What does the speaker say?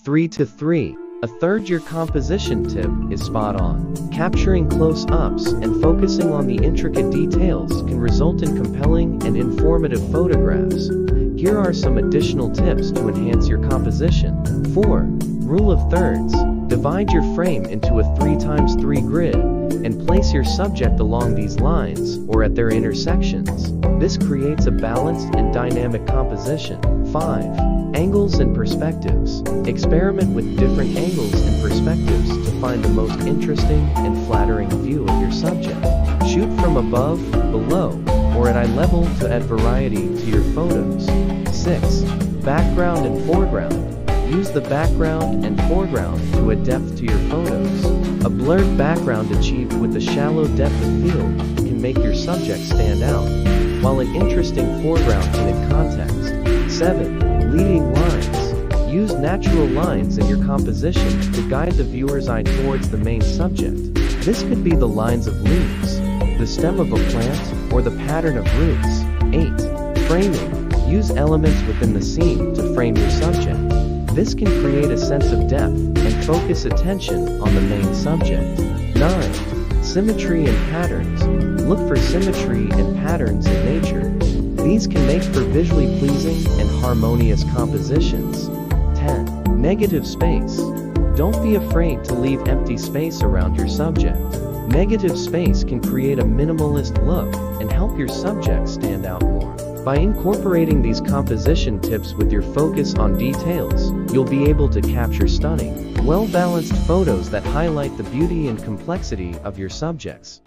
3 to 3. A third, your composition tip is spot on. Capturing close-ups and focusing on the intricate details can result in compelling and informative photographs. Here are some additional tips to enhance your composition. 4. Rule of thirds. Divide your frame into a 3x3 grid and place your subject along these lines or at their intersections. This creates a balanced and dynamic composition. 5. Angles and perspectives. Experiment with different angles and perspectives to find the most interesting and flattering view of your subject. Shoot from above, below, or at eye level to add variety to your photos. 6. Background and foreground. Use the background and foreground to add depth to your photos. A blurred background achieved with a shallow depth of field can make your subject stand out, while an interesting foreground can add context. 7. Leading lines. Use natural lines in your composition to guide the viewer's eye towards the main subject. This could be the lines of leaves, the stem of a plant, or the pattern of roots. 8. Framing. Use elements within the scene to frame your subject. This can create a sense of depth and focus attention on the main subject. 9. Symmetry and patterns. Look for symmetry and patterns in nature. These can make for visually pleasing and harmonious compositions. 10. Negative space. Don't be afraid to leave empty space around your subject. Negative space can create a minimalist look and help your subject stand out more. By incorporating these composition tips with your focus on details, you'll be able to capture stunning, well-balanced photos that highlight the beauty and complexity of your subjects.